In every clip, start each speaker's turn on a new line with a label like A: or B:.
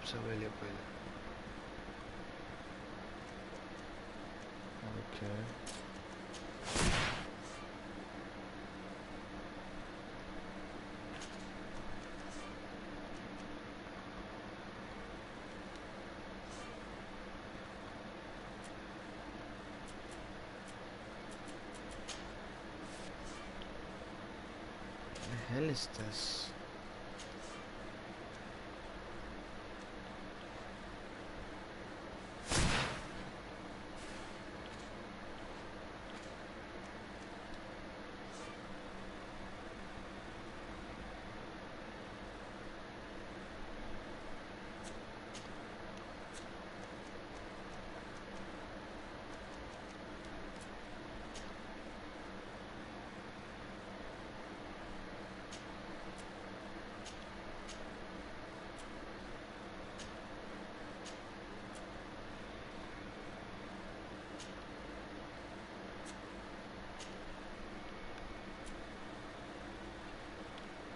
A: jobs available.
B: Okay.
A: The hell is this?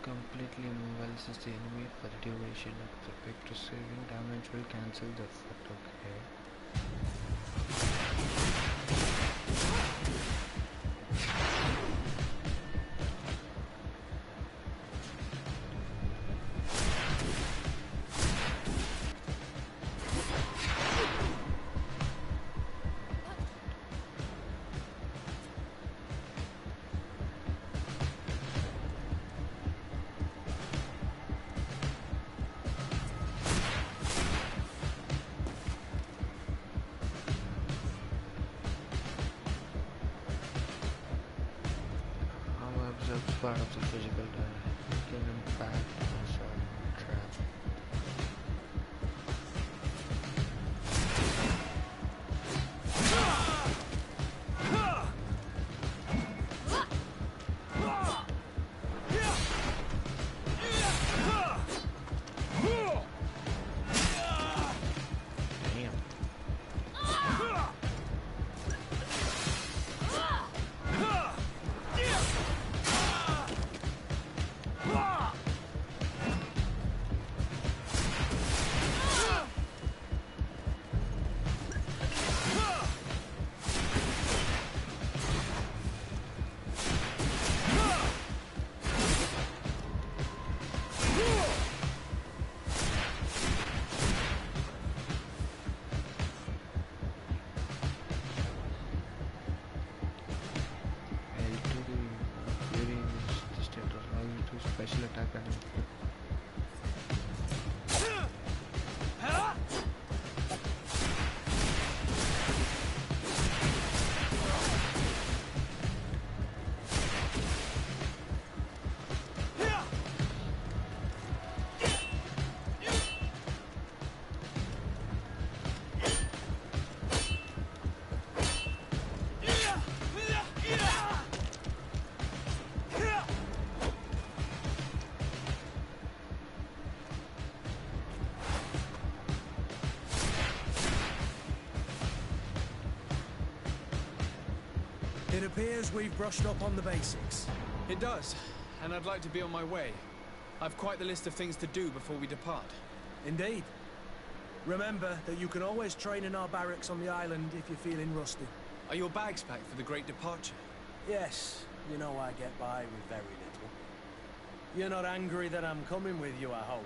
A: Completely immobilizes the enemy for the duration of the effect. Receiving damage will cancel the effect. Okay. Observes part of the physical damage can impact or trap. Special attack and
C: It appears we've brushed up on the basics.
D: It does, and I'd like to be on my way. I've quite the list of things to do before we depart.
C: Indeed. Remember that you can always train in our barracks on the island if you're feeling rusty.
D: Are your bags packed for the great departure?
C: Yes, you know I get by with very little. You're not angry that I'm coming with you, I hope.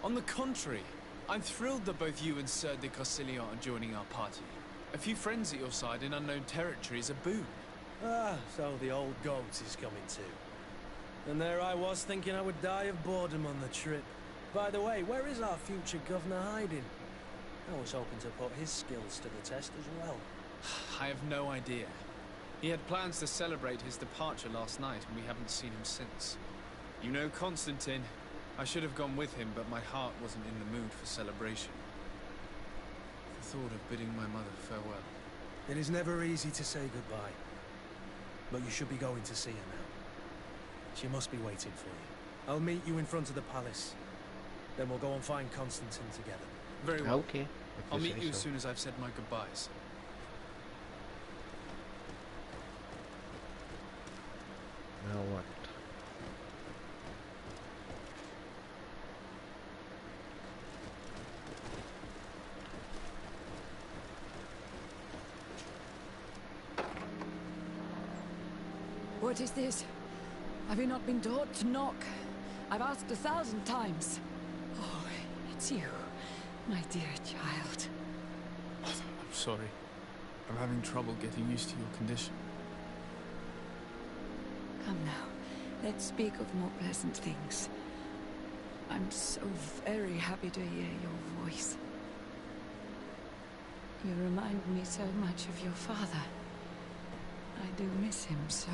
D: On the contrary, I'm thrilled that both you and Sir de Corsilion are joining our party. A few friends at your side in unknown territory is a boon.
C: Ah, so the old goat is coming too. And there I was thinking I would die of boredom on the trip. By the way, where is our future governor hiding? I was hoping to put his skills to the test as well.
D: I have no idea. He had plans to celebrate his departure last night, and we haven't seen him since. You know Constantine. I should have gone with him, but my heart wasn't in the mood for celebration. The thought of bidding my mother farewell.
C: It is never easy to say goodbye. But you should be going to see her now. She must be waiting for you. I'll meet you in front of the palace. Then we'll go and find Constantine together.
D: Very well.
A: okay.
D: I'll meet you as soon as I've said my goodbyes.
A: Now what?
B: What is this? Have you not been taught to knock? I've asked 1,000 times. Oh, it's you, my dear child.
D: I'm sorry. I'm having trouble getting used to your condition.
B: Come now, let's speak of more pleasant things. I'm so very happy to hear your voice. You remind me so much of your father. I do miss him so.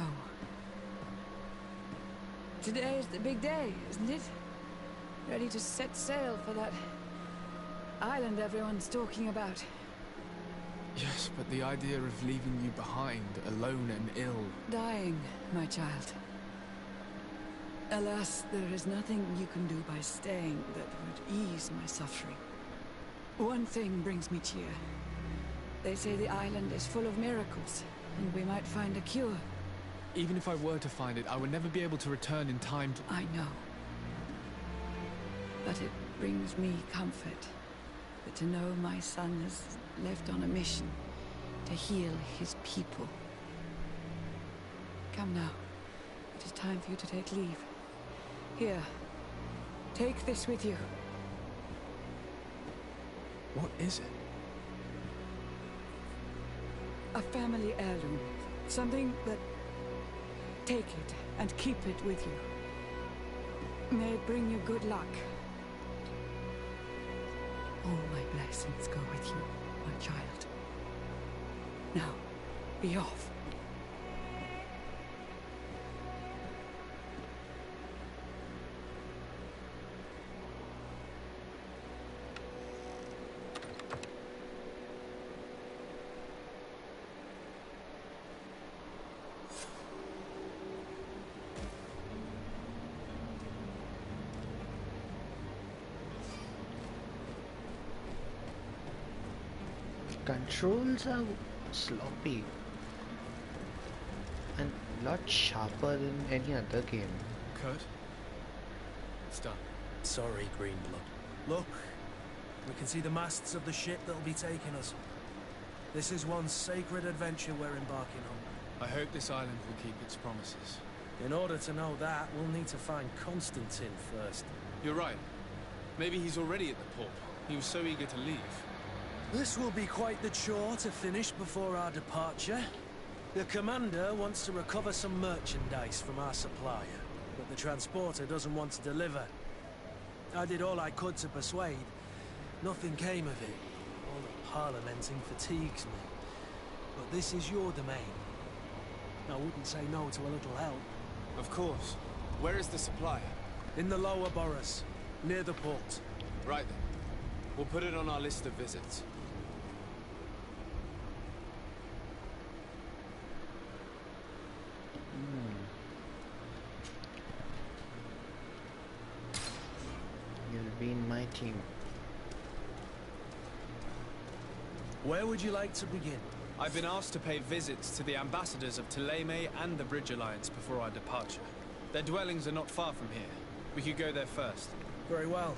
B: Today is the big day, isn't it? Ready to set sail for that island everyone's talking about.
D: Yes, but the idea of leaving you behind, alone and ill...
B: Dying, my child. Alas, there is nothing you can do by staying that would ease my suffering. One thing brings me cheer. They say the island is full of miracles, and we might find a cure.
D: Even if I were to find it, I would never be able to return in time to...
B: I know. But it brings me comfort. But to know my son has left on a mission to heal his people. Come now. It is time for you to take leave. Here. Take this with you.
D: What is it?
B: A family heirloom. Something that... Take it and keep it with you. May it bring you good luck. All my blessings go with you, my child. Now, be off.
A: Controls are sloppy and a lot sharper than any other game.
D: Kurt? It's done.
C: Sorry, Greenblood. Look, we can see the masts of the ship that'll be taking us. This is one sacred adventure we're embarking on.
D: I hope this island will keep its promises.
C: In order to know that, we'll need to find Constantine first.
D: You're right. Maybe he's already at the port. He was so eager to leave.
C: This will be quite the chore to finish before our departure. The commander wants to recover some merchandise from our supplier, but the transporter doesn't want to deliver. I did all I could to persuade. Nothing came of it. All the parliamenting fatigues me. But this is your domain. I wouldn't say no to a little help.
D: Of course. Where is the supplier?
C: In the lower boroughs, near the port.
D: Right then. We'll put it on our list of visits.
A: You'll be in my team.
C: Where would you like to begin?
D: I've been asked to pay visits to the ambassadors of Thélème and the Bridge Alliance before our departure. Their dwellings are not far from here. We could go there first.
C: Very well.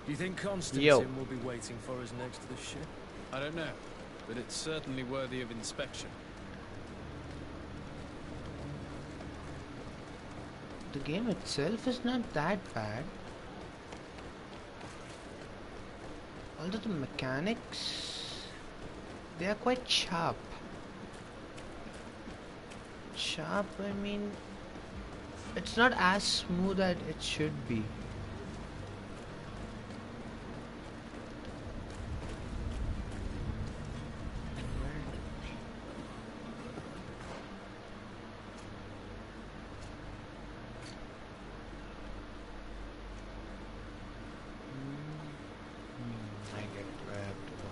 C: Do you think Constantine will be waiting for us next to the ship?
D: I don't know, but it's certainly worthy of inspection.
A: The game itself is not that bad. Although the mechanics, they are quite sharp. Sharp, I mean, it's not as smooth as it should be. I get where I have to go.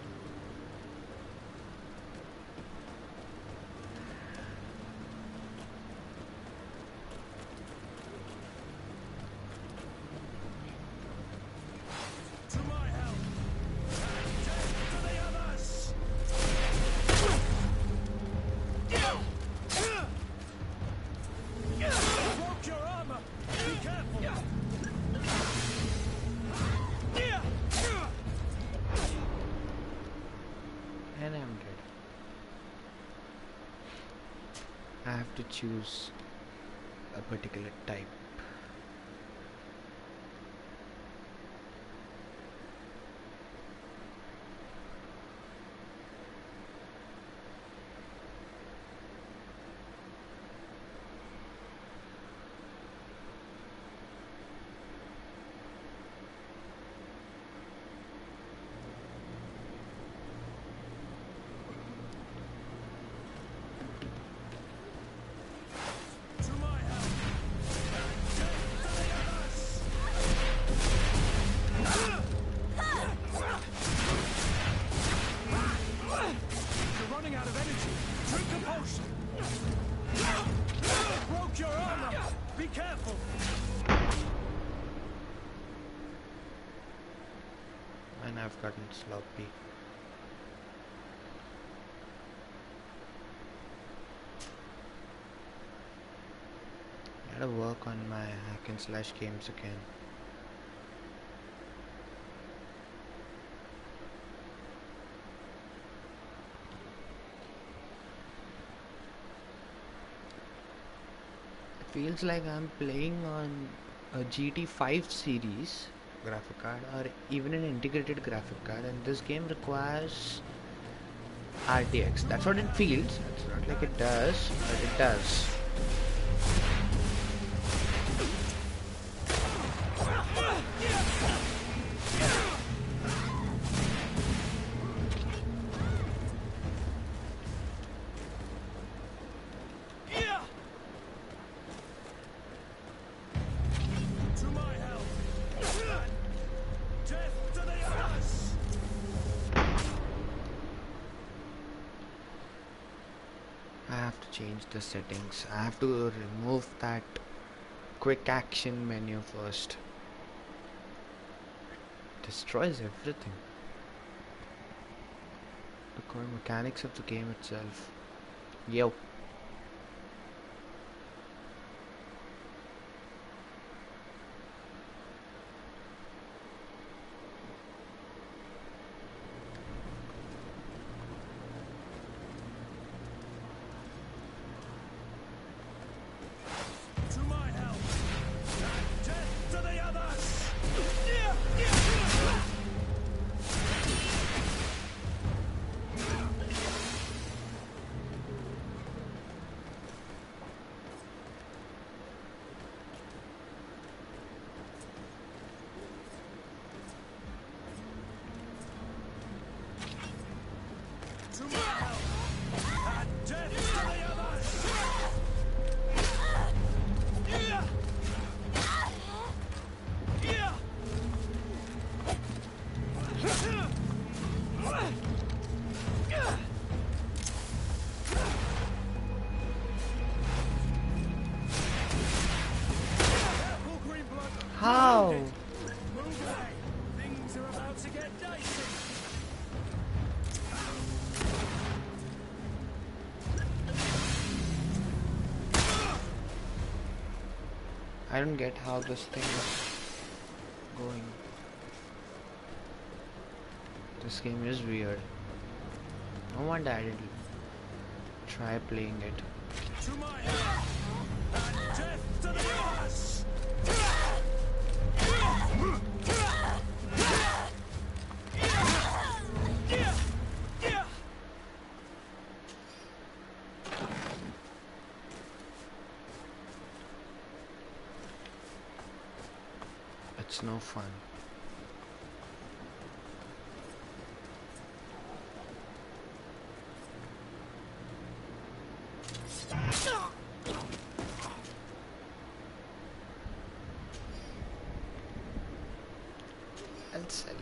A: choose a particular type. And I've gotten sloppy. Gotta work on my hack and slash games again. It feels like I'm playing on a GT5 series graphic card or even an integrated graphic card, and this game requires RTX. That's what it feels. It's not like it does, but it does. Change the settings. I have to remove that quick action menu first. Destroys everything. The core mechanics of the game itself. Yo. How?
C: Things are about to get dicey.
A: I don't get how this thing is going. This game is weird. No wonder I didn't try playing it.
C: To my help, and death to the ass!
A: It's no fun. I'll sell it.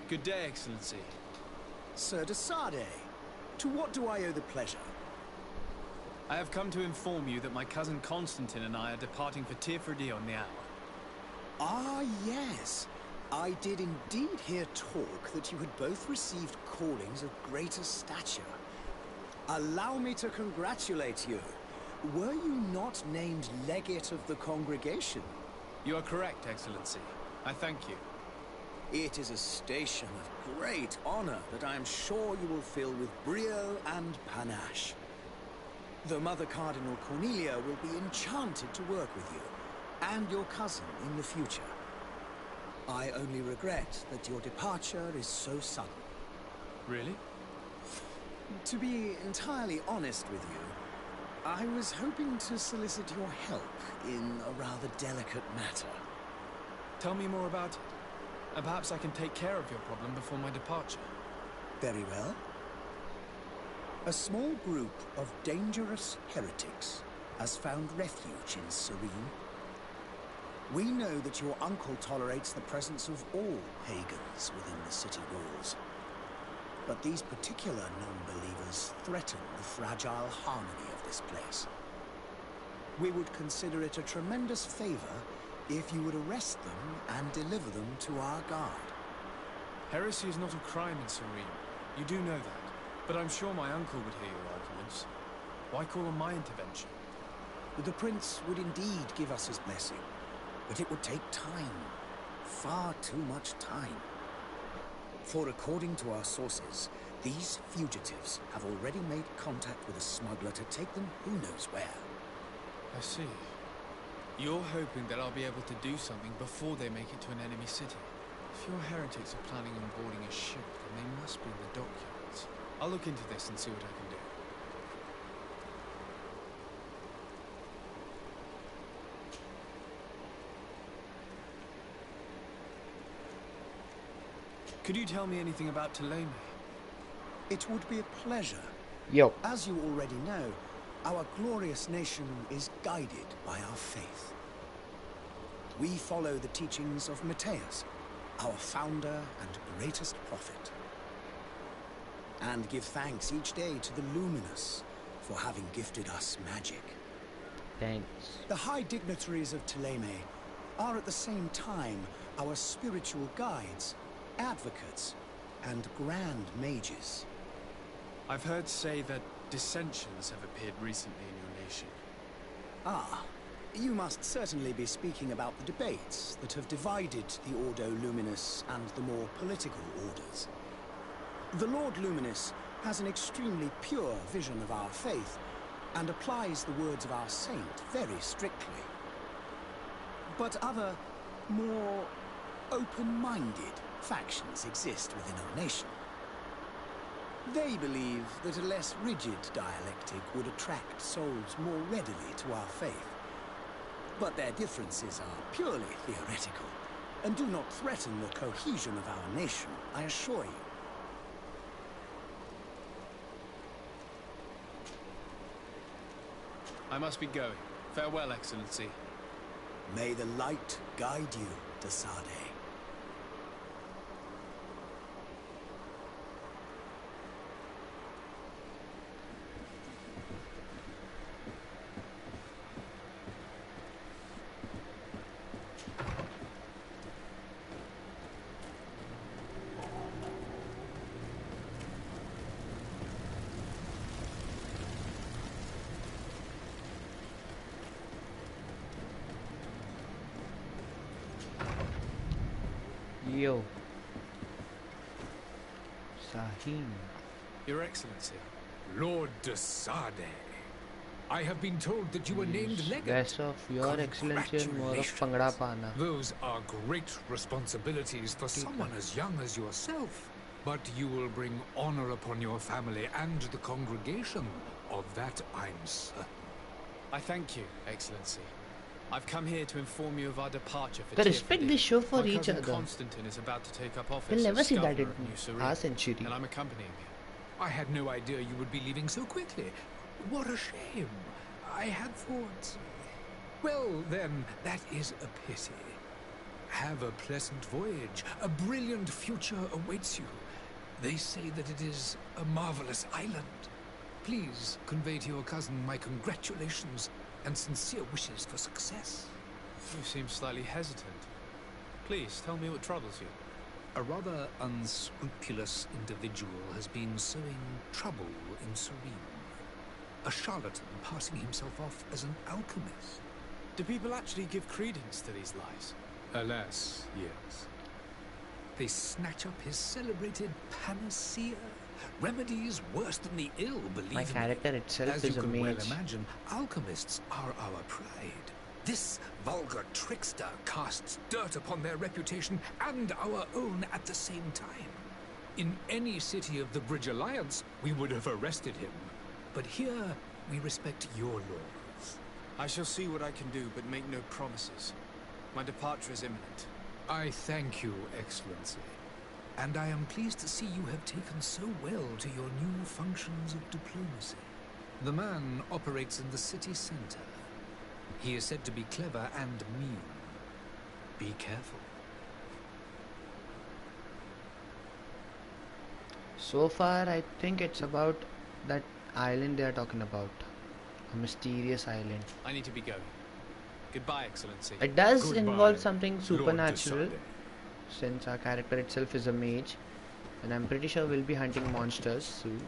D: Good day, Excellency.
E: Sir de Sade, to what do I owe the pleasure?
D: I have come to inform you that my cousin Constantine and I are departing for Tirfredi on the hour.
E: Ah, yes. I did indeed hear talk that you had both received callings of greater stature. Allow me to congratulate you. Were you not named legate of the congregation?
D: You are correct, Excellency. I thank you.
E: It is a station of great honor that I am sure you will fill with brio and panache. The Mother Cardinal Cornelia will be enchanted to work with you, and your cousin in the future. I only regret that your departure is so sudden.
D: Really?
E: To be entirely honest with you, I was hoping to solicit your help in a rather delicate matter.
D: Tell me more about it. And perhaps I can take care of your problem before my departure.
E: Very well. A small group of dangerous heretics has found refuge in Serene. We know that your uncle tolerates the presence of all pagans within the city walls. But these particular non-believers threaten the fragile harmony of this place. We would consider it a tremendous favor if you would arrest them and deliver them to our guard.
D: Heresy is not a crime in Serene. You do know that. But I'm sure my uncle would hear your arguments. Why call on my intervention?
E: The prince would indeed give us his blessing, but it would take time. Far too much time. For according to our sources, these fugitives have already made contact with a smuggler to take them who knows where.
D: I see. You're hoping that I'll be able to do something before they make it to an enemy city. If your heretics are planning on boarding a ship, then they must be in the dockyards. I'll look into this and see what I can do. Could you tell me anything about Ptolemy?
E: It would be a pleasure.
A: Yo.
E: As you already know, our glorious nation is guided by our faith. We follow the teachings of Matthias, our founder and greatest prophet. And give thanks each day to the Luminous for having gifted us magic.
A: Thanks.
E: The high dignitaries of Ptolemy are at the same time our spiritual guides, advocates, and grand mages.
D: I've heard say that dissensions have appeared recently in your nation.
E: Ah, you must certainly be speaking about the debates that have divided the Ordo Luminis and the more political orders. The Lord Luminous has an extremely pure vision of our faith and applies the words of our saint very strictly. But other, more open-minded factions exist within our nation. They believe that a less rigid dialectic would attract souls more readily to our faith. But their differences are purely theoretical and do not threaten the cohesion of our nation, I assure you.
D: I must be going. Farewell, Excellency.
E: May the light guide you, de Sade.
A: Yo. Sahin.
D: Your Excellency.
F: Lord de Sade, I have been told that you were named legate.
A: Best of your excellency and more of Pangda Pana.
F: Those are great responsibilities for someone as young as yourself. But you will bring honor upon your family and the congregation. Of that I'm certain.
D: I thank you, Excellency. I've come here to inform you of our departure for
A: The respect
D: Tirfredi.
A: they show for
D: My
A: each
D: cousin
A: other.
D: Constantine is about to take up office
A: We'll never
D: as
A: see that
D: governor
A: in
D: of New Serene,
A: our century.
D: and I'm accompanying him.
F: I had no idea you would be leaving so quickly. What a shame. I had thought... Well, then, that is a pity. Have a pleasant voyage. A brilliant future awaits you. They say that it is a marvelous island. Please convey to your cousin my congratulations and sincere wishes for success.
D: You seem slightly hesitant. Please, tell me what troubles you.
F: A rather unscrupulous individual has been sowing trouble in Serene. A charlatan passing himself off as an alchemist.
D: Do people actually give credence to these lies?
F: Alas, yes. They snatch up his celebrated panacea. Remedies worse than the ill, believe
A: My
F: me.
A: character itself
F: As
A: is
F: you
A: a
F: can
A: mage.
F: well imagine, alchemists are our pride. This vulgar trickster casts dirt upon their reputation and our own at the same time. In any city of the Bridge Alliance, we would have arrested him. But here, we respect your laws.
D: I shall see what I can do, but make no promises. My departure is imminent.
F: I thank you, Excellency. And I am pleased to see you have taken so well to your new functions of diplomacy. The man operates in the city center. He is said to be clever and mean. Be careful.
A: So far, I think it's about that island they are talking about. A mysterious island.
D: I need to be going. Goodbye, Excellency.
A: It does
F: Goodbye,
A: involve something
F: Lord
A: supernatural,
F: Desade.
A: since our character itself is a mage. And I'm pretty sure we'll be hunting monsters soon.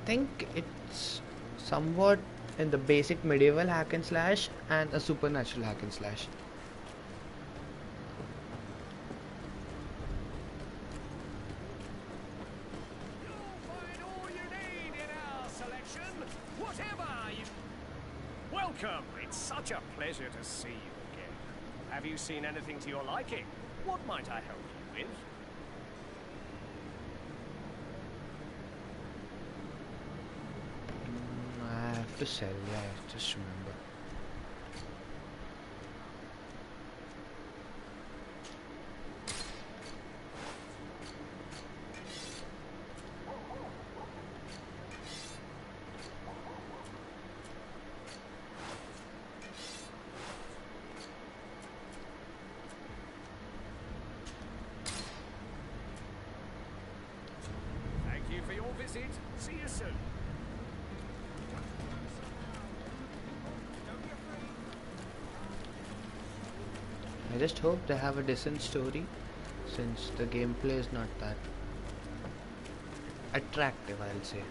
A: I think it's somewhat in the basic medieval hack and slash and a supernatural hack and slash.
G: You'll find all you need in our selection, whatever you... Welcome! It's such a pleasure to see you again. Have you seen anything to your liking? What might I help you with?
A: I have to sell, yeah, just remember.
G: Thank you for your visit. See you soon.
A: I just hope they have a decent story, since the gameplay is not that attractive, I'll say.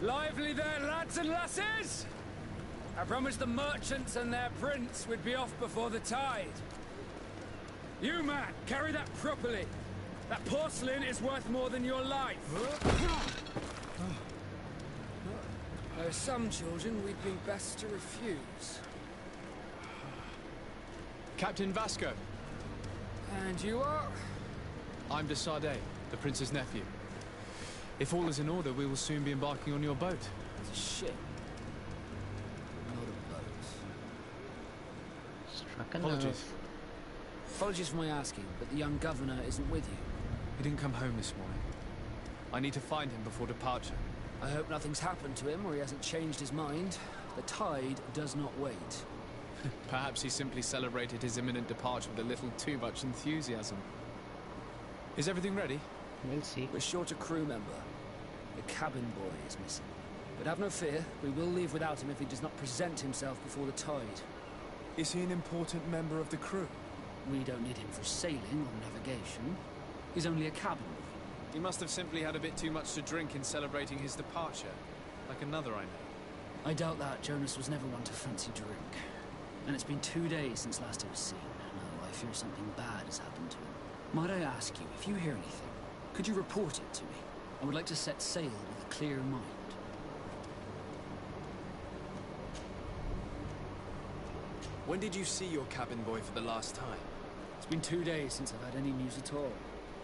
H: Lively there, lads and lasses! I promised the merchants and their prince we'd be off before the tide. You, man, carry that properly. That porcelain is worth more than your life. There are some children we'd be best to refuse.
D: Captain Vasco.
H: And you are?
D: I'm de Sade, the prince's nephew. If all is in order, we will soon be embarking on your boat.
H: It's a ship. Not a boat.
A: Struck a
D: Apologies.
A: nerve.
H: Apologies for my asking, but the young governor isn't with you.
D: He didn't come home this morning. I need to find him before departure.
H: I hope nothing's happened to him or he hasn't changed his mind. The tide does not wait.
D: Perhaps he simply celebrated his imminent departure with a little too much enthusiasm. Is everything ready?
A: We'll see.
H: We're short a crew member. The cabin boy is missing. But have no fear, we will leave without him if he does not present himself before the tide.
D: Is he an important member of the crew?
H: We don't need him for sailing or navigation. He's only a cabin boy.
D: He must have simply had a bit too much to drink in celebrating his departure. Like another I know.
H: I doubt that. Jonas was never one to fancy drink. And it's been 2 days since last he was seen. No, I fear something bad has happened to him. Might I ask you, if you hear anything, could you report it to me? I would like to set sail with a clear mind.
D: When did you see your cabin boy for the last time?
H: It's been 2 days since I've had any news at all.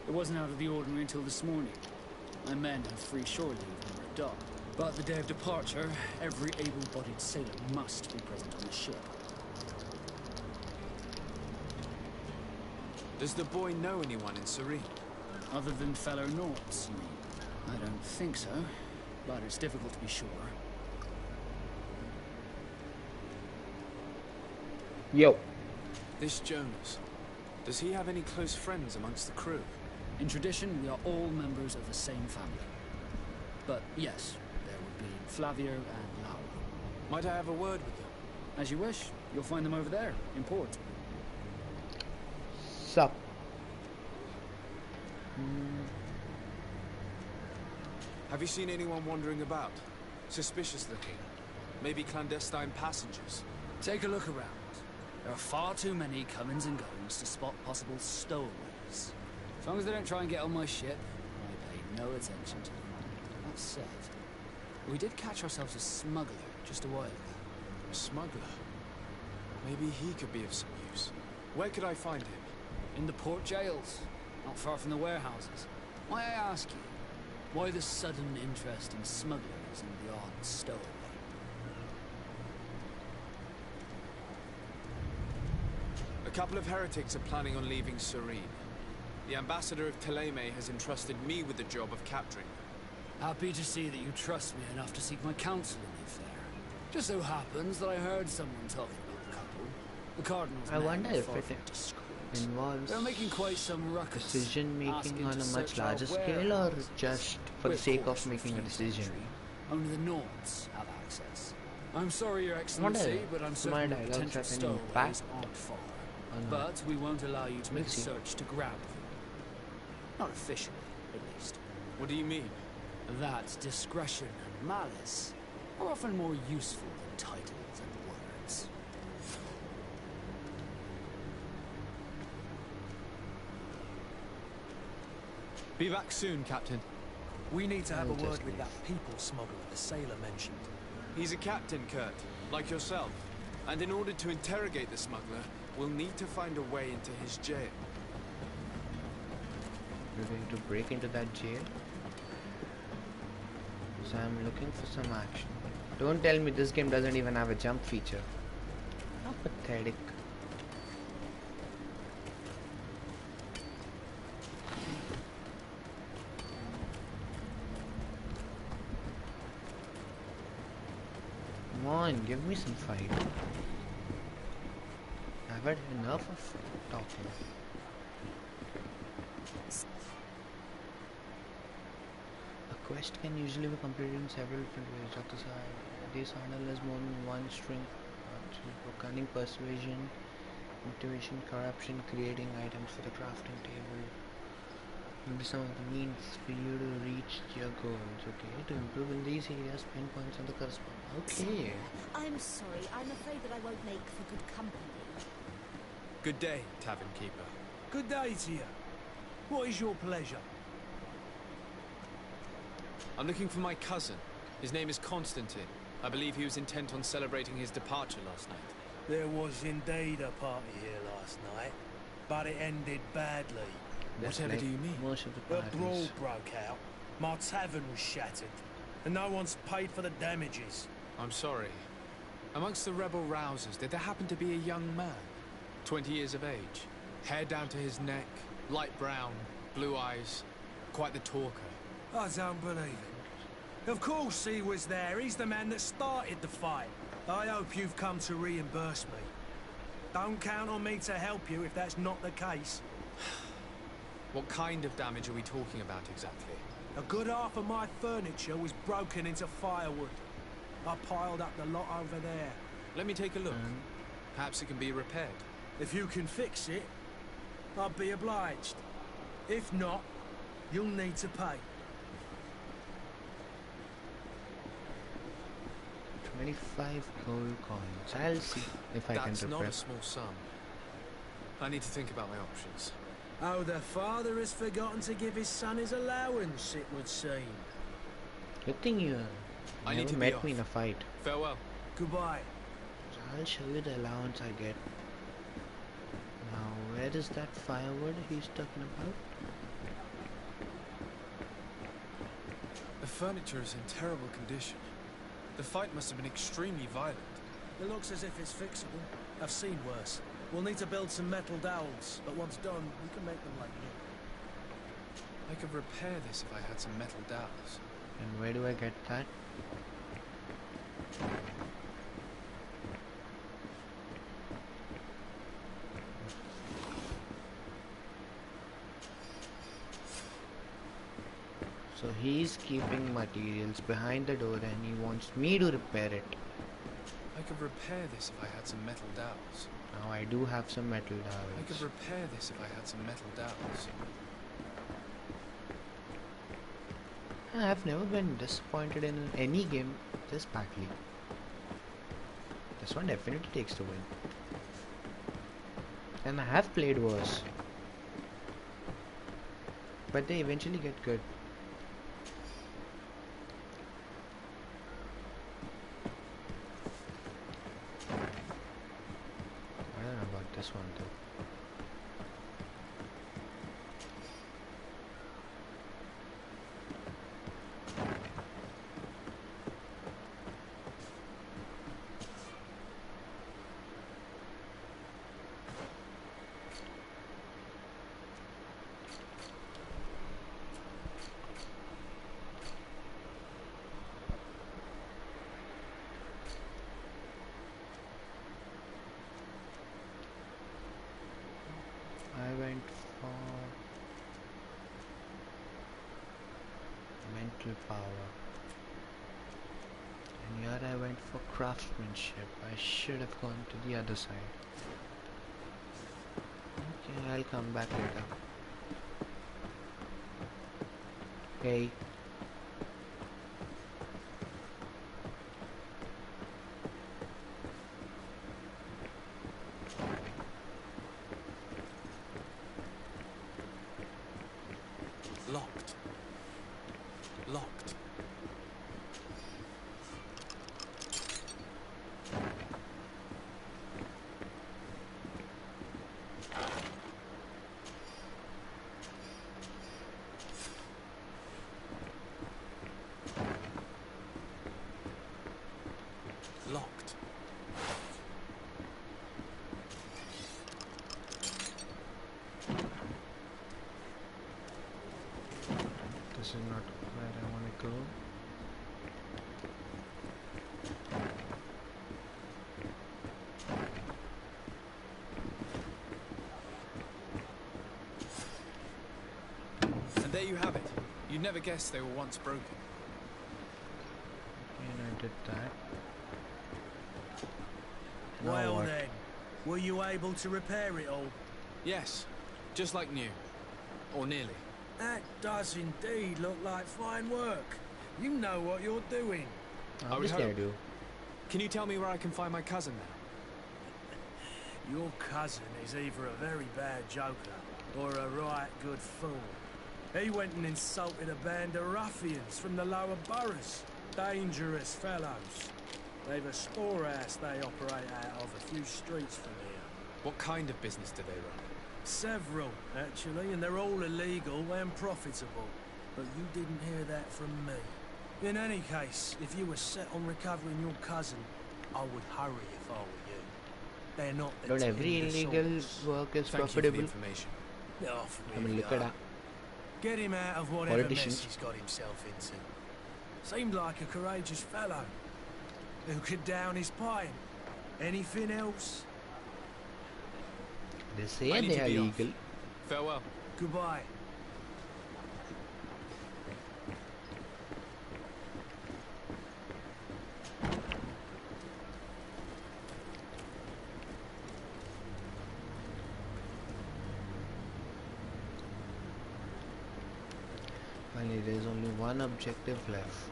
H: It wasn't out of the ordinary until this morning. My men have free shore leave when we're at dock. But the day of departure, every able-bodied sailor must be present on the ship.
D: Does the boy know anyone in Serene?
H: Other than fellow Norts, you mean? I don't think so. but it's difficult to be sure.
A: Yo.
D: This Jonas, does he have any close friends amongst the crew?
H: In tradition, we are all members of the same family. But yes, there would be Flavio and Laura.
D: Might I have a word with them?
H: As you wish. You'll find them over there, in port.
A: Sup.
D: Have you seen anyone wandering about? Suspicious looking. Maybe clandestine passengers?
H: Take a look around. There are far too many comings and goings to spot possible stowaways. As long as they don't try and get on my ship, I pay no attention to them. That said, we did catch ourselves a smuggler just a while ago.
D: A smuggler? Maybe he could be of some use. Where could I find him?
H: In the port jails, not far from the warehouses. Might I ask you, why the sudden interest in smugglers and the odd stowaway?
D: A couple of heretics are planning on leaving Serene. The ambassador of Teleme has entrusted me with the job of capturing them.
H: Happy to see that you trust me enough to seek my counsel in the affair. Just so happens that I heard someone talking about the couple. The Cardinal's
A: I wonder if it
H: discreet.
A: involves
H: They're making quite some ruckus.
A: decision making
H: asking
A: on
H: to
A: a much
H: search our
A: larger scale, or
H: warehouses.
A: just for
H: We,
A: the
H: of
A: sake
H: course,
A: of making a
H: refuse
A: decision.
H: entry. Only the Nords have access. I'm sorry, Your
A: wonder
H: Excellency, but I'm
A: if
H: certain
A: my
H: the
A: dialogues
H: potential
A: have any
H: stowaways
A: impact
H: aren't far.
A: or not.
H: But we won't allow you to
A: We'll
H: make a
A: see.
H: search to grab them. Not officially, at least.
D: What do you mean?
H: That discretion and malice are often more useful than titles and words.
D: Be back soon, Captain.
C: We need to have a
A: I'll
C: word
A: just
C: with
A: leave.
C: that people smuggler the sailor mentioned.
D: He's a captain, Kurt, like yourself. And in order to interrogate the smuggler, we'll need to find a way into his jail.
A: We're going to break into that jail. So I'm looking for some action. Don't tell me this game doesn't even have a jump feature. How pathetic. Come on, give me some fight. I've had enough of talking. A quest can usually be completed in several different ways. Dr. This handle has more than one string. Cunning, persuasion, motivation, corruption, creating items for the crafting table. Maybe some of the means for you to reach your goals. Okay, to improve in these areas, spend points on the corresponding. Okay.
I: I'm sorry, I'm afraid that I won't make for good company.
D: Good day, Tavern Keeper.
C: Good day to you. What is your pleasure?
D: I'm looking for my cousin. His name is Constantine. I believe he was intent on celebrating his departure last night.
C: There was indeed a party here last night, but it ended badly.
A: That's
D: Whatever
A: like
D: do you mean?
A: most of the
C: A
A: parties.
C: brawl broke out. My tavern was shattered, and no one's paid for the damages.
D: I'm sorry. Amongst the rebel rousers, did there happen to be a young man? 20 years of age. Hair down to his neck, light brown, blue eyes. Quite the talker.
C: I don't believe it. Of course he was there. He's the man that started the fight. I hope you've come to reimburse me. Don't count on me to help you if that's not the case.
D: What kind of damage are we talking about exactly?
C: A good half of my furniture was broken into firewood. I piled up the lot over there.
D: Let me take a look. Perhaps it can be repaired.
C: If you can fix it, I'd be obliged. If not, you'll need to pay.
A: 25 gold coins. I'll see if I can
D: That's not
A: repair.
D: a small sum. I need to think about my options.
C: Oh, the father has forgotten to give his son his allowance, it would seem.
A: Good thing you
D: I need
A: never
D: to be
A: met
D: off.
A: me in a fight.
D: Farewell.
C: Goodbye.
A: So I'll show you the allowance I get. Now, where is that firewood he's talking about?
D: The furniture is in terrible condition. The fight must have been extremely violent.
C: It looks as if it's fixable. I've seen worse. We'll need to build some metal dowels, but once done, we can make them like new.
D: I could repair this if I had some metal dowels.
A: And where do I get that? So he's keeping materials behind the door and he wants me to repair it.
D: I could repair this if I had some metal dowels.
A: Now I do have some metal
D: I could
A: dowels.
D: repair this if I had some metal dowels.
A: I've never been disappointed in any game this badly. This one definitely takes the win. And I have played worse. But they eventually get good. I don't know about this one though. I went for mental power, and here I went for craftsmanship. I should have gone to the other side. Okay, I'll come back later. Hey.
D: Locked. Locked. Locked.
A: This is not where I want to go.
D: And there you have it. You'd never guess they were once broken.
A: And I did that. Now
C: Well
A: what?
C: then, were you able to repair it all?
D: Yes, just like new. Or nearly.
C: That does indeed look like fine work. You know what you're doing.
A: Obviously I
D: hope.
A: do.
D: Can you tell me where I can find my cousin now?
C: Your cousin is either a very bad joker or a right good fool. He went and insulted a band of ruffians from the lower boroughs. Dangerous fellows. They've a storehouse they operate out of a few streets from here.
D: What kind of business do they run?
C: Several, actually, and they're all illegal and profitable. But you didn't hear that from me. In any case, if you were set on recovering your cousin, I would hurry if I were you. They're not the
A: Not every
C: tender
A: illegal
C: sorts.
A: work is
D: Thank you for the
A: profitable.
D: information.
C: Off
A: I
C: with
A: mean, look
C: ya.
A: at that.
C: Get him out of whatever
A: Politicians.
C: mess he's got himself into. Seemed like a courageous fellow. Who could down his pint. Anything else?
A: They say
D: I need
A: they
D: to
A: are
D: be off.
A: legal.
D: Farewell.
C: Goodbye.
A: Finally, there is only one objective left.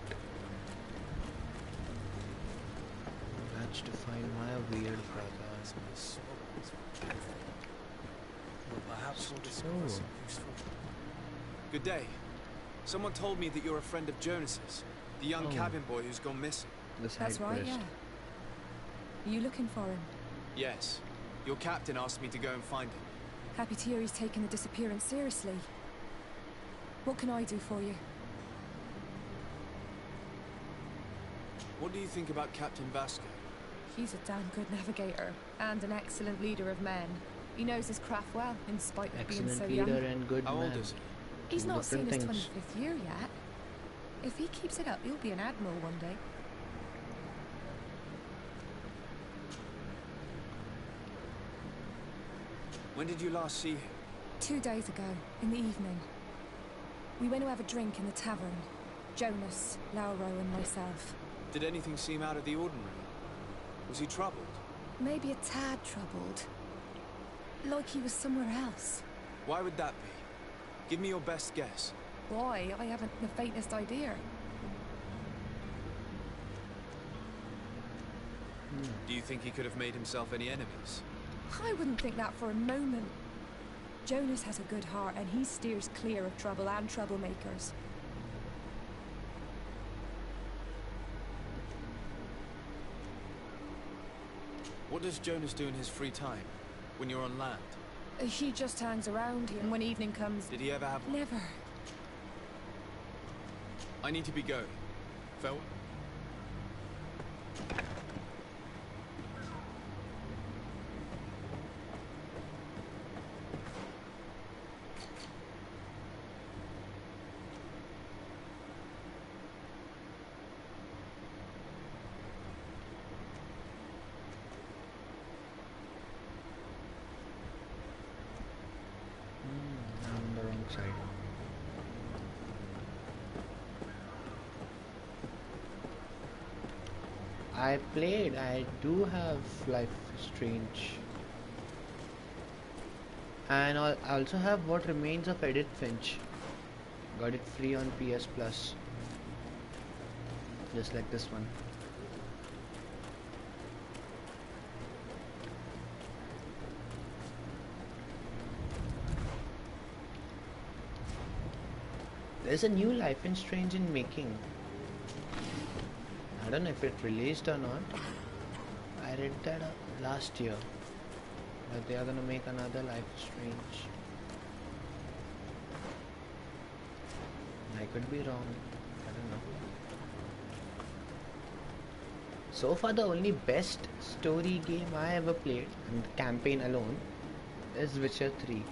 A: That's to find my weird brother.
C: Well, perhaps we'll discover
A: So-
C: some useful...
D: Good day. Someone told me that you're a friend of Jonas's, the young
A: Oh.
D: cabin boy who's gone missing.
A: The side
J: That's right,
A: quest.
J: yeah. Are you looking for him?
D: Yes. Your captain asked me to go and find him.
J: Happy to hear he's taken the disappearance seriously. What can I do for you?
D: What do you think about Captain Vasco?
J: He's a damn good navigator and an excellent leader of men. He knows his craft well, in spite of being
A: Excellent
J: so
A: leader
J: young.
A: and good
D: How
A: man.
D: old is he?
J: He's
A: Two
J: not seen
A: different
J: his
A: things.
J: 25th year yet. If he keeps it up, he'll be an admiral one day.
D: When did you last see him?
J: 2 days ago, in the evening. We went to have a drink in the tavern. Jonas, Lauro and myself.
D: Did anything seem out of the ordinary? Was he troubled?
J: Maybe a tad troubled. Like he was somewhere else.
D: Why would that be? Give me your best guess.
J: Why? I haven't the faintest idea.
D: Do you think he could have made himself any enemies?
J: I wouldn't think that for a moment. Jonas has a good heart and he steers clear of trouble and troublemakers.
D: What does Jonas do in his free time, when you're on land?
J: He just hangs around here, and when evening comes...
D: Did he ever have...
J: Never.
D: I need to be going. Farewell.
A: On the wrong side. I do have Life is Strange. And I also have What Remains of Edith Finch. Got it free on PS Plus. Just like this one. There's a new Life is Strange in making. I don't know if it released or not. I read that last year. That they are gonna make another Life is Strange. I could be wrong. I don't know. So far the only best story game I ever played, and the campaign alone, is Witcher 3.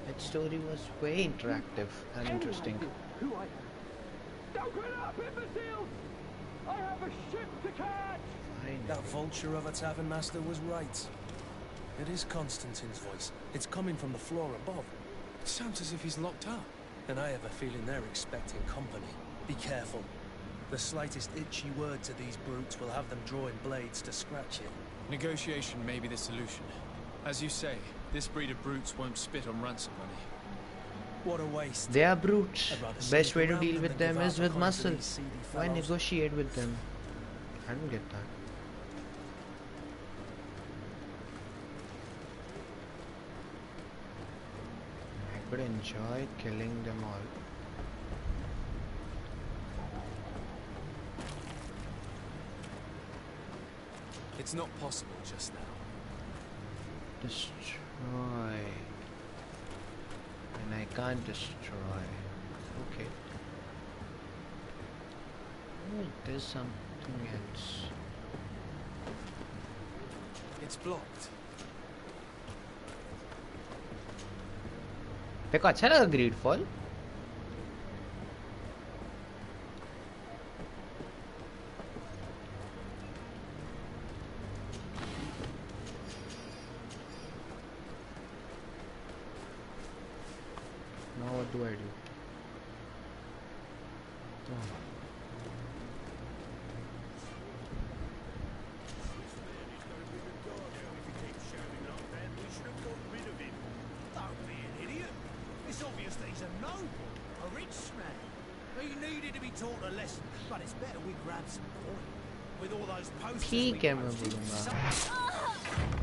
A: Its story was very interactive and interesting.
G: Don't get up, imbeciles! I have a ship to catch!
C: That vulture of a tavern master was right. It is Constantine's voice. It's coming from the floor above.
D: It sounds as if he's locked up.
C: And I have a feeling they're expecting company. Be careful. The slightest itchy word to these brutes will have them drawing blades to scratch it.
D: Negotiation may be the solution. As you say, this breed of brutes won't spit on ransom money.
C: What a waste.
A: They are brutes.
C: I'd rather
A: Best
C: sneak
A: way to
C: around
A: deal
C: them
A: with
C: than
A: them
C: give
A: is with
C: alcohol to
A: muscle.
C: these seedy
A: Why
C: fellows.
A: negotiate with them? I don't get that. I could enjoy killing them all.
D: It's not possible just now.
A: Destroy. And I can't destroy. Okay. Oh, there's something else.
D: It's blocked.
A: तेरे को अच्छा लगा Greedfall? Now what do I do? Oh.
G: It's obvious that he's a noble, a rich man. He needed to be taught a lesson, but it's better we grab some coin. With all those posters we
A: ठीक है मैं
G: posted,
A: बोलूँगा.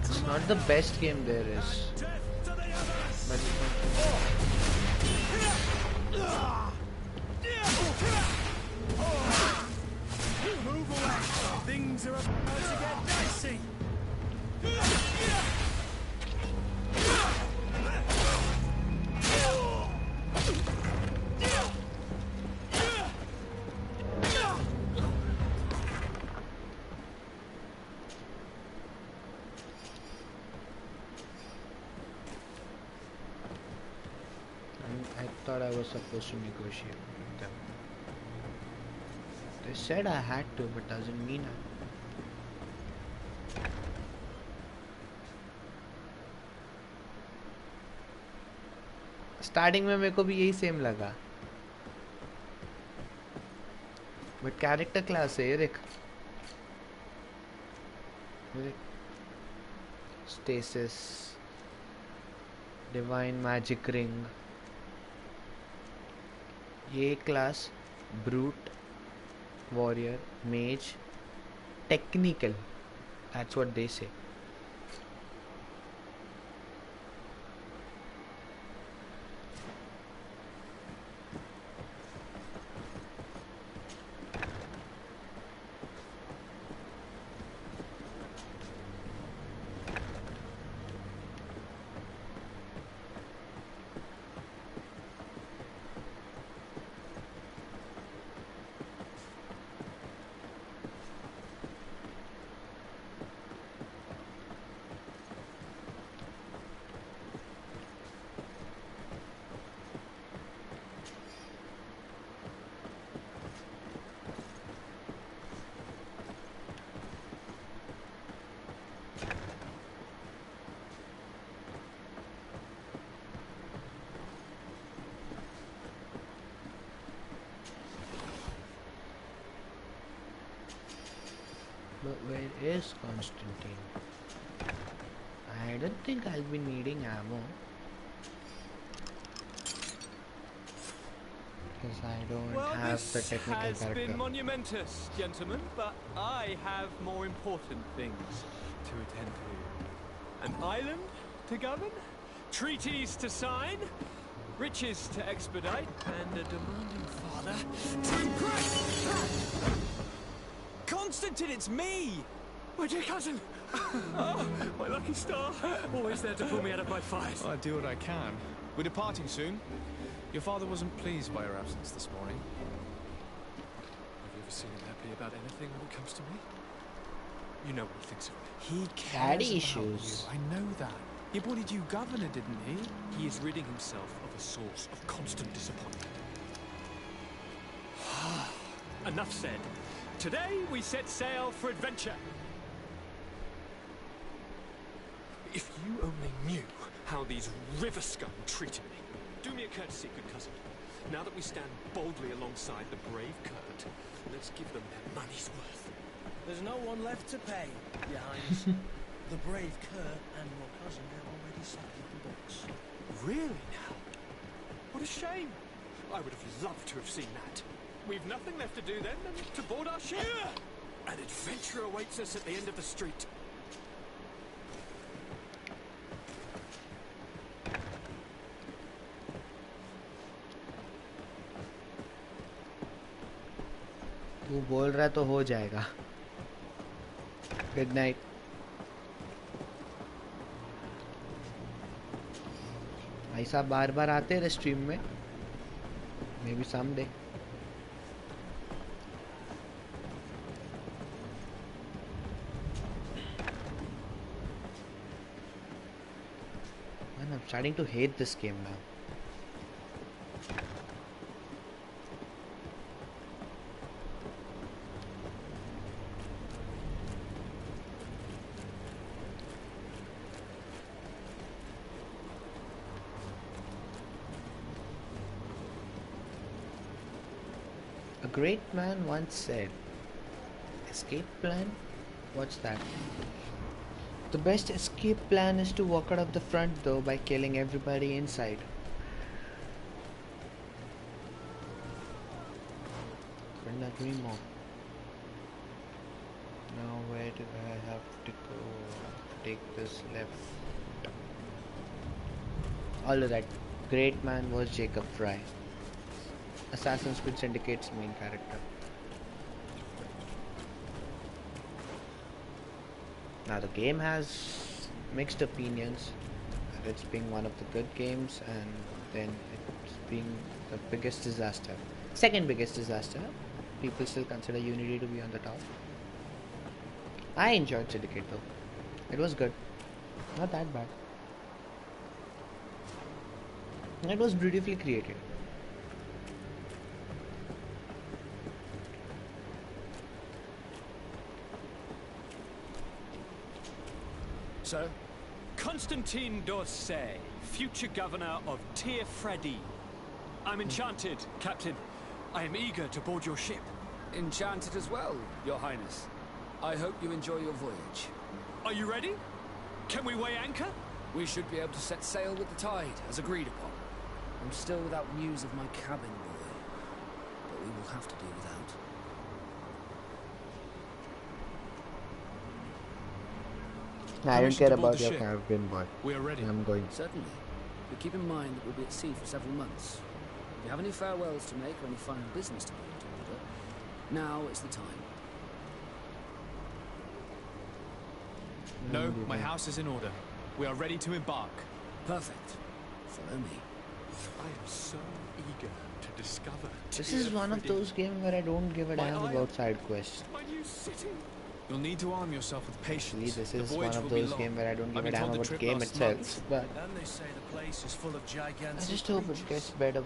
A: It's not the best game there is.
G: death to the others!
A: But
G: Move away! Things are about to get dicey!
A: I thought I was supposed to negotiate with them. They said I had to, but doesn't mean I. Starting में मेरे को भी यही same लगा, but character class है ये देख, stasis, divine magic ring, ये क्लास ब्रूट, वॉरियर, मेज, टेक्निकल, दैट्स व्हाट दे से. But where is Constantine? I don't think I'll be needing ammo, because I don't have the technical
K: This has
A: character.
K: been monumentous, gentlemen, but I have more important things to attend to. An island to govern, treaties to sign, riches to expedite, and a demanding father to impress. Constantine, it's me! My dear cousin! Oh, my lucky star! Always there to pull me out of my fight.
D: Well, I do what I can. We're departing soon. Your father wasn't pleased by your absence this morning.
K: Have you ever seen him happy about anything when it comes to me? You know what he thinks of me.
D: He cares
A: Daddy
D: about
A: issues.
D: you. I know that. He appointed you governor, didn't he?
K: He is ridding himself of a source of constant disappointment. Enough said. Today we set sail for adventure. If you only knew how these river scum treated me. Do me a courtesy, good cousin. Now that we stand boldly alongside the brave Kurt, let's give them their money's worth.
C: There's no one left to pay, Your Highness. The brave Kurt and your cousin have already settled the books.
K: Really now? What a shame. I would have loved to have seen that. We've nothing left to do then than to board our ship. An adventure awaits us at the end of the street.
A: तू बोल रहा तो हो जाएगा. Good night. भाई साहब बार बार आते हैं स्ट्रीम में. Maybe someday. Man, I'm starting to hate this game now. A great man once said, escape plan? What's that? The best escape plan is to walk out of the front door by killing everybody inside. Couldn't agree more. Now where do I have to go? Take this left. All of that. Great man was Jacob Fry. Assassin's Creed Syndicate's main character. Now the game has mixed opinions. It's being one of the good games, and then it's being the biggest disaster. Second biggest disaster. People still consider Unity to be on the top. I enjoyed Syndicate though. It was good. Not that bad. It was beautifully created.
E: Sir?
K: Constantine d'Orsay, future governor of Tir Fredi. I'm enchanted, Captain. I am eager to board your ship.
H: Enchanted as well, Your Highness. I hope you enjoy your voyage.
K: Are you ready? Can we weigh anchor?
H: We should be able to set sail with the tide, as agreed upon. I'm still without news of my cabin boy, but we will have to do without.
A: I don't
K: Permission
A: care
K: to board
A: about
K: the
A: your
K: ship.
A: cabin boy.
K: We are ready.
A: I'm going.
H: Certainly. But keep in mind that we'll be at sea for several months. If you have any farewells to make or any final business to bring to order, now is the time.
D: No, my house is in order. We are ready to embark.
H: Perfect. Follow me.
K: I am so eager to discover.
A: This is one of those games where I don't give a damn about side quests.
K: My new city.
D: You'll need to arm yourself with patience.
A: This
D: The
A: is
D: voyage
A: one of
D: will be
A: those
D: long.
A: games where I don't give
D: I've
A: a
D: been
A: damn
D: told the
A: about the
D: trip
A: game
D: lasts
A: itself.
D: months.
A: But
C: And they say the place is full of gigantic
A: I just hope it
C: creatures.
A: gets better.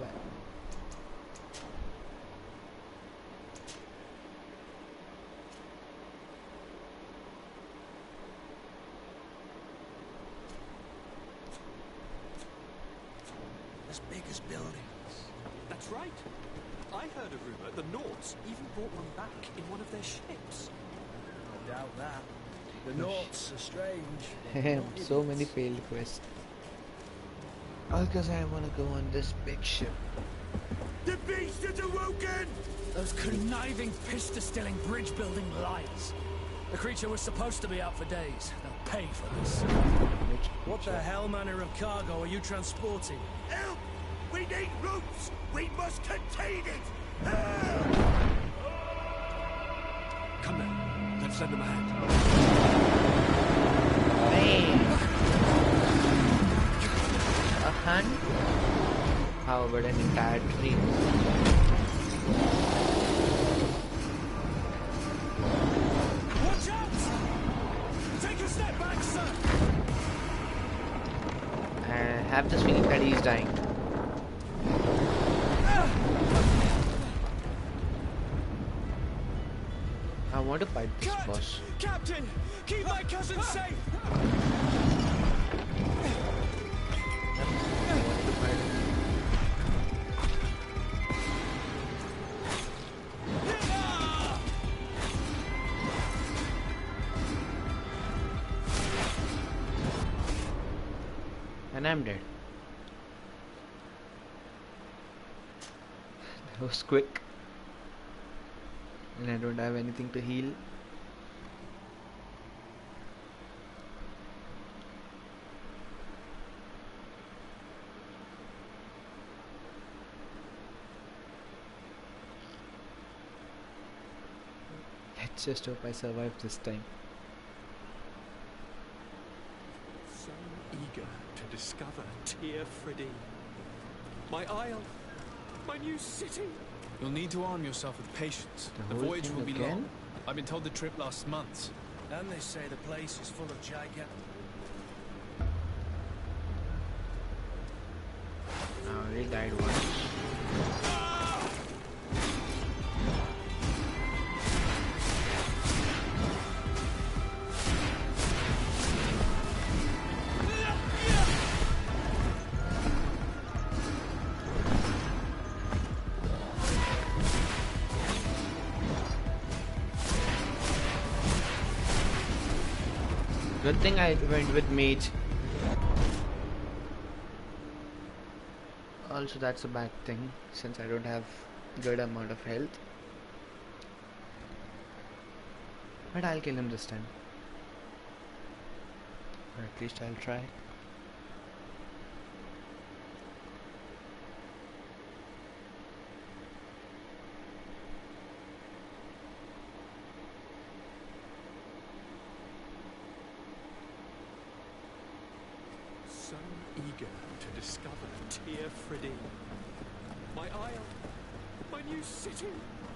C: As big as buildings.
K: That's right. I heard a rumor the Nords even brought one back in one of their ships.
C: I doubt that. The Norts are strange.
A: So many failed quests. All because I want to go on this big ship.
C: The beast is awoken!
H: Those conniving, piss-distilling, bridge-building liars. The creature was supposed to be out for days. They'll pay for this.
C: What the hell manner of cargo are you transporting? Help! We need routes! We must contain it! Help!
K: Come now, let's lend them a hand.
A: A hunt? How about an entire tree?
K: Watch out! Take a step back, sir!
A: I have this feeling that he's dying. I want to fight this boss.
K: Captain, keep my cousin safe!
A: And I'm dead. That was quick. And I don't have anything to heal. Let's just hope I survive this time.
K: So eager to discover Tir Fredi. My isle, my new city.
D: You'll need to arm yourself with patience. The
A: whole
D: voyage
A: thing
D: will be
A: again?
D: long. I've been told the trip lasts months.
C: And they say the place is full of gigantic...
A: I already died once. Good thing I went with mage. Also, that's a bad thing since I don't have good amount of health. But I'll kill him this time. Or at least I'll try.
K: So eager to discover Tir Fredi. My isle, my new city.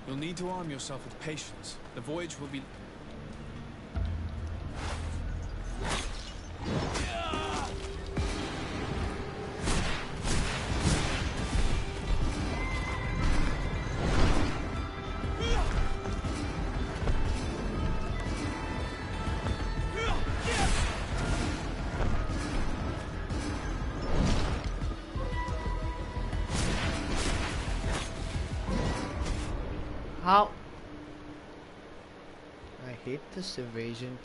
D: You'll need to arm yourself with patience. The voyage will be...
A: How? I hate this evasion.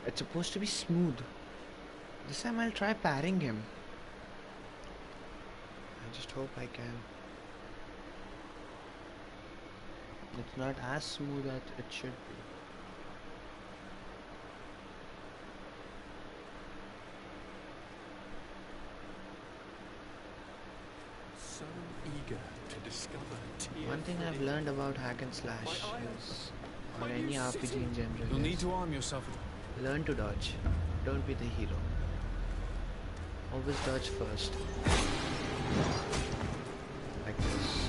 A: It's supposed to be smooth. This time I'll try parrying him. I just hope I can. It's not as smooth as it should be.
K: So eager to discover tear.
A: One thing I've learned about hack and slash is, or any RPG in general,
D: You'll need to arm yourself with...
A: learn to dodge. Don't be the hero. Always dodge first. Like this.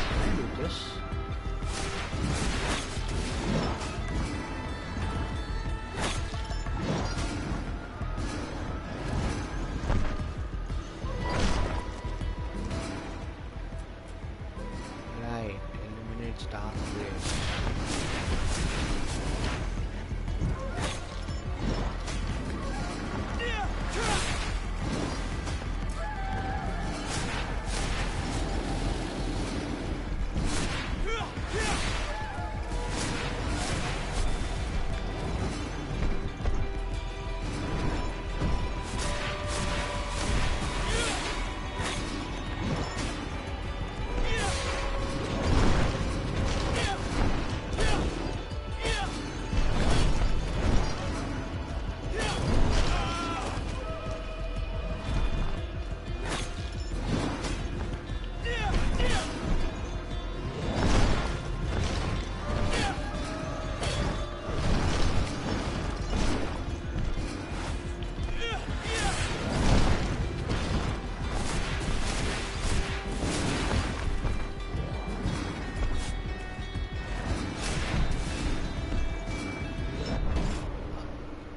A: Can I do this? Right, eliminates dark rays.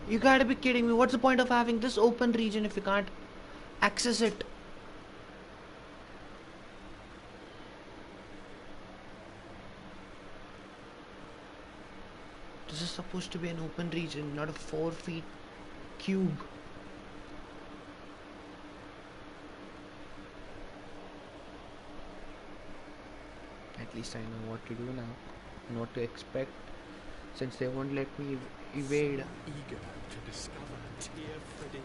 A: You gotta be kidding me. What's the point of having this open region if you can't access it? This is supposed to be an open region, not a 4 feet cube. At least I know what to do now and what to expect, since they won't let me evade.
K: Eager to discover tear Freddy.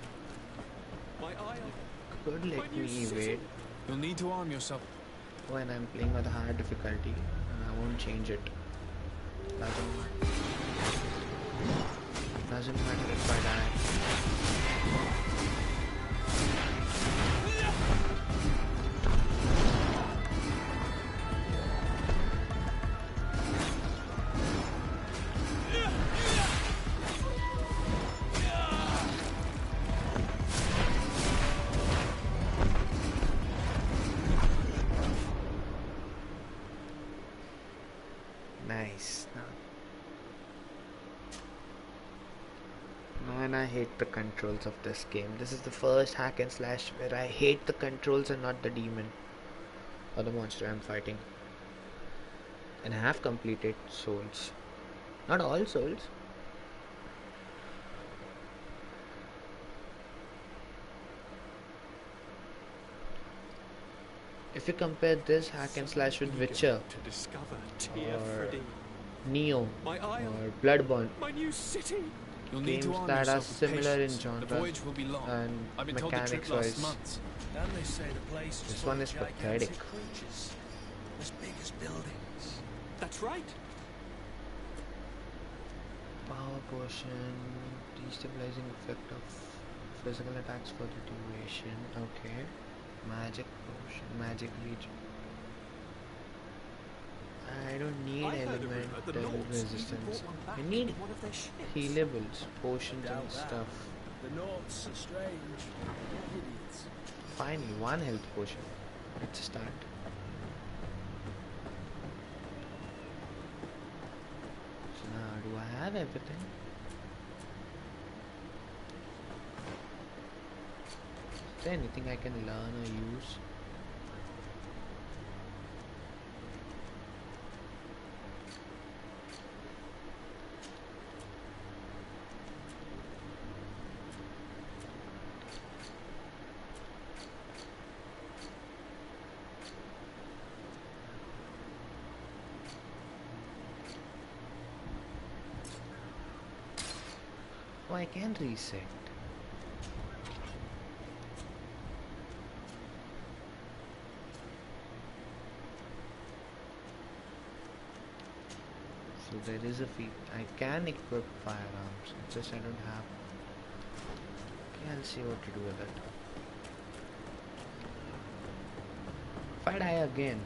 K: My eye
A: Could let me evade.
D: You'll need to arm yourself.
A: When I'm playing with a hard difficulty, I won't change it. Doesn't matter if I die. Nice. Man, I hate the controls of this game. This is the first hack and slash where I hate the controls and not the demon or the monster I'm fighting. And I have completed souls. Not all souls. If you compare this hack and slash with Witcher or Neo or Bloodborne, games that are similar in genre and mechanics wise, this one is pathetic.
C: As big as buildings.
K: That's right.
A: Power potion, destabilizing effect of physical attacks for the duration. Okay. Magic potion, magic region. I don't need elemental resistance. I need healables, potions and stuff.
C: The Nords are strange. Idiots.
A: Finally, one health potion. Let's start. So now, do I have everything? Is there anything I can learn or use? Oh, I can reset. So there is a feat. I can equip firearms. It's just I don't have. Okay, I'll see what to do with it. If I die again,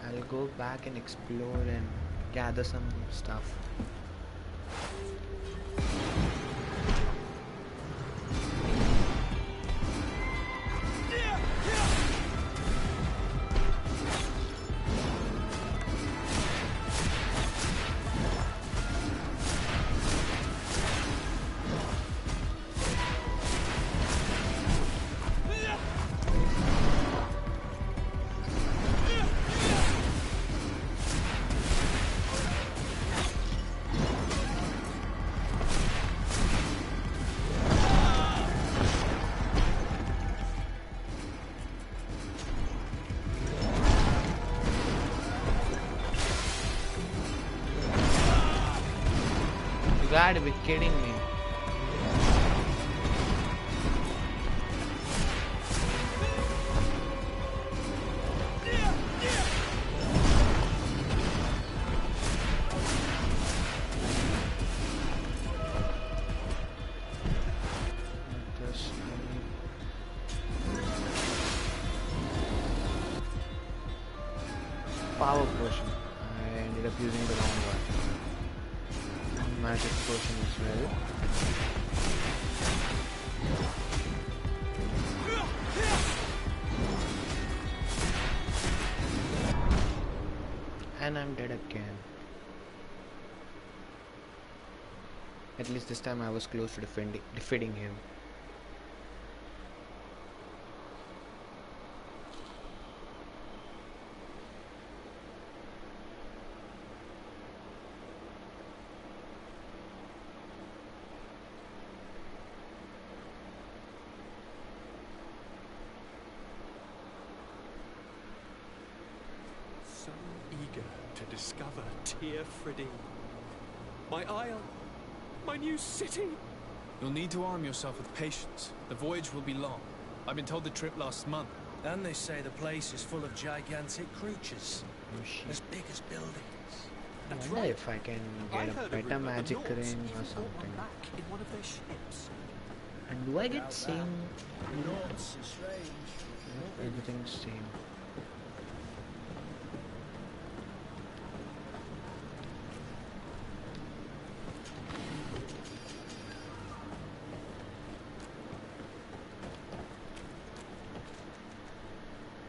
A: I'll go back and explore and gather some stuff. You gotta be kidding me. Power potion. I ended up using the wrong one. Magic potion as well. And I'm dead again. At least this time I was close to defeating him.
K: So eager to discover Tyr Fridin. My isle, my new city.
D: You'll need to arm yourself with patience. The voyage will be long. I've been told the trip lasts months.
C: And they say the place is full of gigantic creatures,
A: Oh shit.
C: as big as buildings.
A: I
K: That's
A: wonder
K: right.
A: if I can
K: I
A: get a
K: heard
A: better
K: rumor the
A: magic
K: Nords
A: ring
K: even
A: or
K: brought one
A: something.
K: back in one of their ships.
A: And do I get same?
E: Noughts is strange.
A: Everything's same.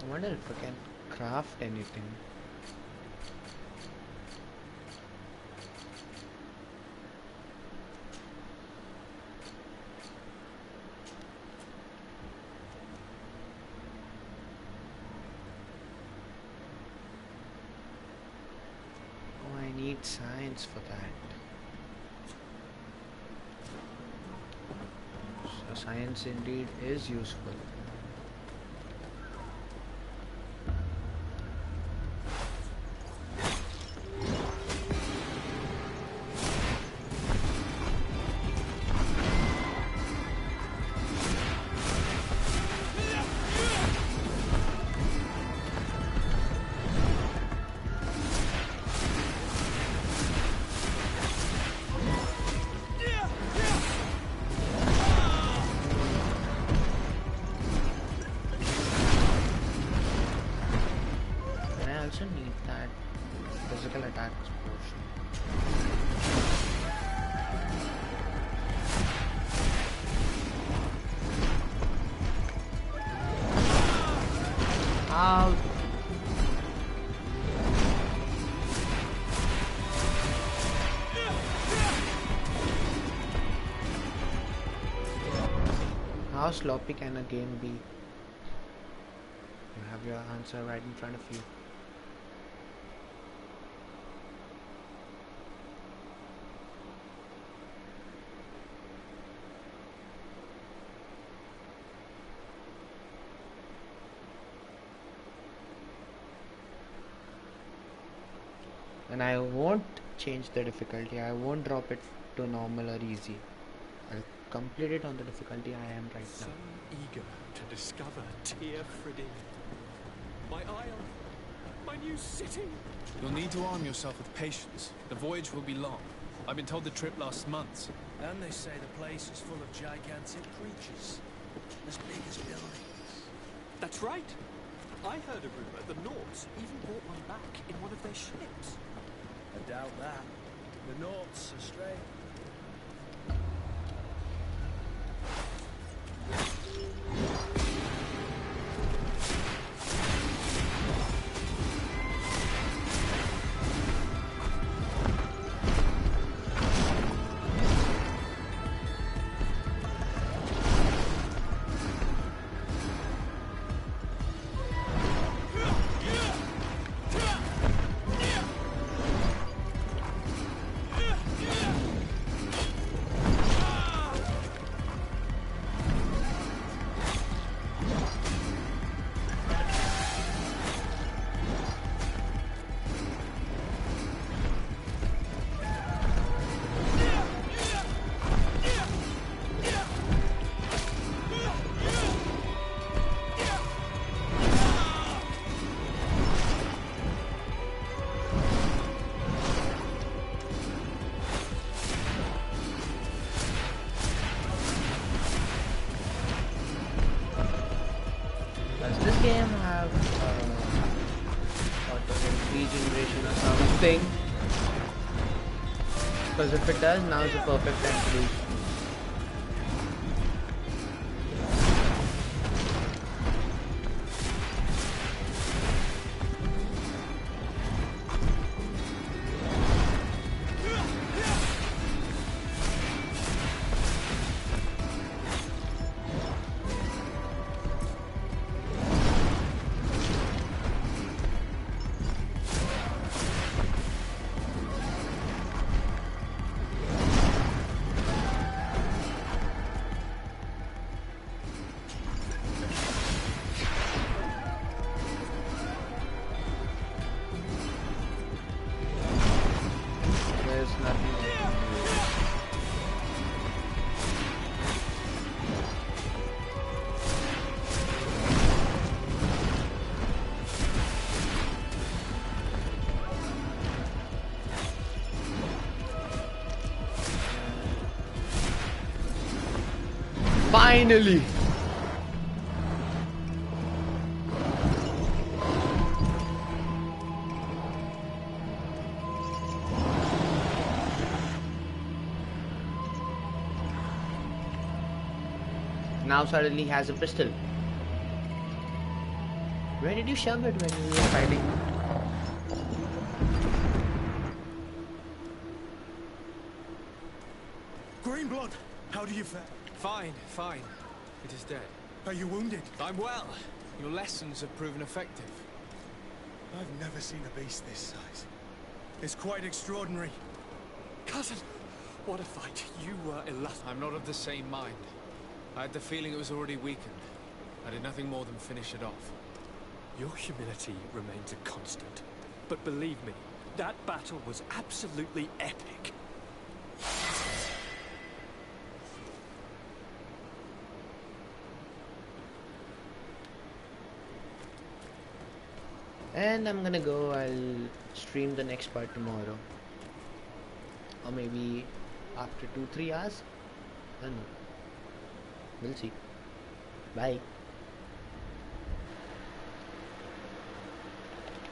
A: I wonder if I can craft anything. Oh, I need science for that. So science indeed is useful. And I also need that physical attack potion. Ow! How sloppy can a game be? You have your answer right in front of you. And I won't change the difficulty. I won't drop it to normal or easy. I'll complete it on the difficulty I am right
K: So
A: now.
K: eager to discover Tear Fridin. My isle, my new city.
D: You'll need to arm yourself with patience. The voyage will be long. I've been told the trip lasts months.
C: And they say the place is full of gigantic creatures. As big as buildings.
K: That's right. I heard a rumor the Nords even brought one back in one of their ships.
C: I doubt that. The Nords are straight.
A: Does this game have auto regeneration or something? Because if it does, now is the perfect time to do it. There's nothing I can do. Finally! Now suddenly he has a pistol. Where did you shove it when you were fighting?
C: Greenblood, how do you fare?
D: Fine, fine. It is dead.
C: Are you wounded?
D: I'm well. Your lessons have proven effective.
C: I've never seen a beast this size. It's quite extraordinary.
K: Cousin, what a fight. You were illustrious.
D: I'm not of the same mind. I had the feeling it was already weakened. I did nothing more than finish it off.
K: Your humility remains a constant. But believe me, that battle was absolutely epic.
A: And I'm gonna go, I'll stream the next part tomorrow. Or maybe after 2-3 hours. I don't know. We'll see. Bye.